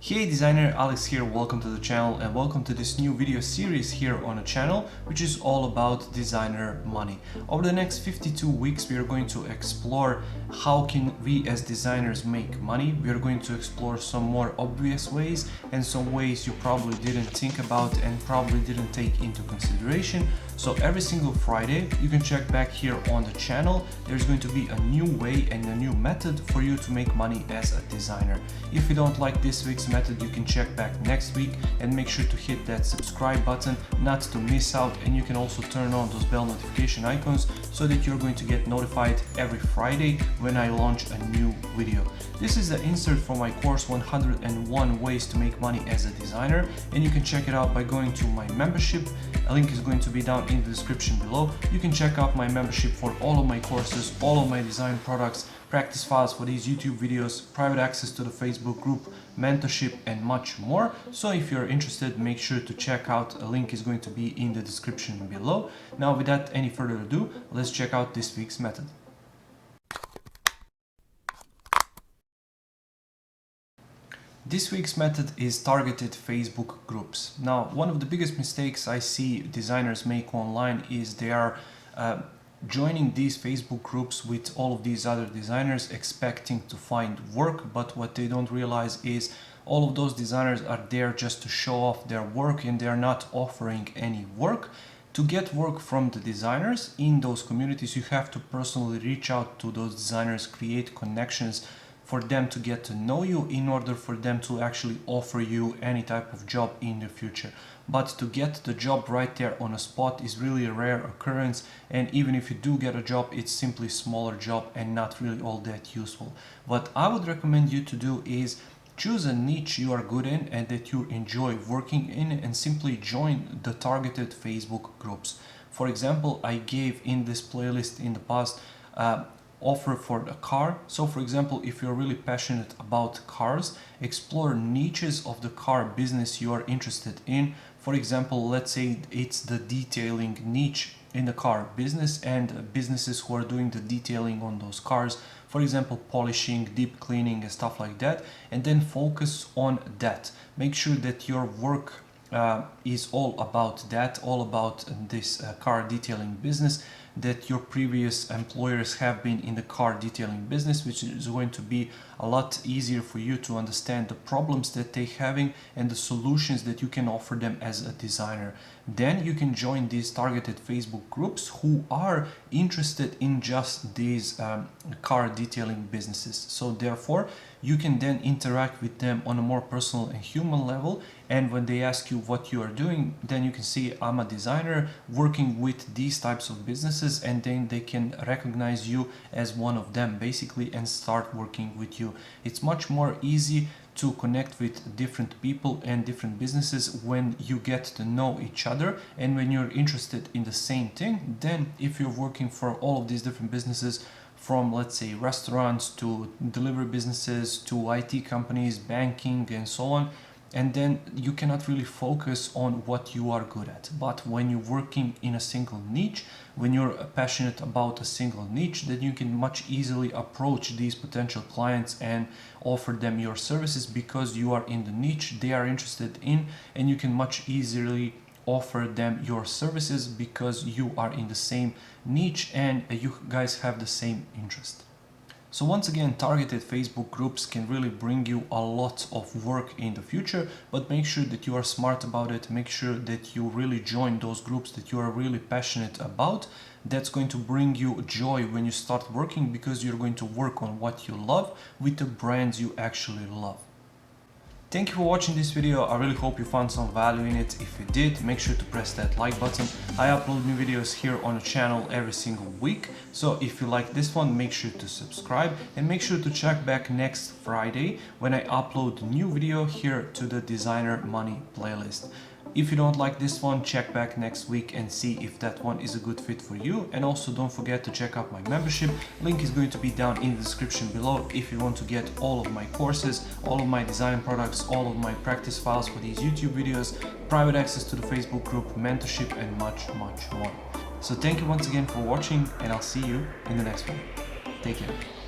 Hey designer, Alex here, welcome to the channel and welcome to this new video series here on the channel, which is all about designer money. Over the next 52 weeks we are going to explore how can we as designers make money. We are going to explore some more obvious ways and some ways you probably didn't think about and probably didn't take into consideration. So every single Friday you can check back here on the channel. There's going to be a new way and a new method for you to make money as a designer. If you don't like this week's method, you can check back next week and make sure to hit that subscribe button not to miss out, and you can also turn on those bell notification icons so that you're going to get notified every Friday when I launch a new video. This is the insert for my course 101 ways to make money as a designer, and you can check it out by going to my membership. A link is going to be down in the description below. You can check out my membership for all of my courses, all of my design products, practice files for these YouTube videos, private access to the Facebook group, mentorship and much more. So if you're interested, make sure to check out. A link is going to be in the description below. Now without any further ado, let's check out this week's method. This week's method is targeted Facebook groups. Now, one of the biggest mistakes I see designers make online is they are joining these Facebook groups with all of these other designers expecting to find work, but what they don't realize is all of those designers are there just to show off their work and they're not offering any work. To get work from the designers in those communities, you have to personally reach out to those designers, create connections for them to get to know you in order for them to actually offer you any type of job in the future. But to get the job right there on a spot is really a rare occurrence, and even if you do get a job, it's simply a smaller job and not really all that useful. What I would recommend you to do is choose a niche you are good in and that you enjoy working in, and simply join the targeted Facebook groups. For example, I gave in this playlist in the past offer for the car. So for example, if you're really passionate about cars, explore niches of the car business you are interested in. For example, let's say it's the detailing niche in the car business and businesses who are doing the detailing on those cars, for example polishing, deep cleaning and stuff like that, and then focus on that. Make sure that your work is all about that, all about this car detailing business, that your previous employers have been in the car detailing business, which is going to be a lot easier for you to understand the problems that they're having and the solutions that you can offer them as a designer. Then you can join these targeted Facebook groups who are interested in just these car detailing businesses. So therefore you can then interact with them on a more personal and human level, and when they ask you what you are doing, then you can see I'm a designer working with these types of businesses, and then they can recognize you as one of them basically and start working with you. It's much more easy to connect with different people and different businesses when you get to know each other and when you're interested in the same thing. Then if you're working for all of these different businesses, from let's say restaurants to delivery businesses to IT companies, banking and so on, and then you cannot really focus on what you are good at. But when you're working in a single niche, when you're passionate about a single niche, then you can much easily approach these potential clients and offer them your services because you are in the niche they are interested in, and you can much easily offer them your services because you are in the same niche and you guys have the same interest. So once again, targeted Facebook groups can really bring you a lot of work in the future, but make sure that you are smart about it. Make sure that you really join those groups that you are really passionate about. That's going to bring you joy when you start working, because you're going to work on what you love with the brands you actually love. Thank you for watching this video. I really hope you found some value in it. If you did, make sure to press that like button. I upload new videos here on the channel every single week. So if you like this one, make sure to subscribe and make sure to check back next Friday when I upload a new video here to the Designer Money playlist. If you don't like this one, check back next week and see if that one is a good fit for you. And also don't forget to check out my membership. Link is going to be down in the description below if you want to get all of my courses, all of my design products, all of my practice files for these YouTube videos, private access to the Facebook group, mentorship and much more. So thank you once again for watching, and I'll see you in the next one. Take care.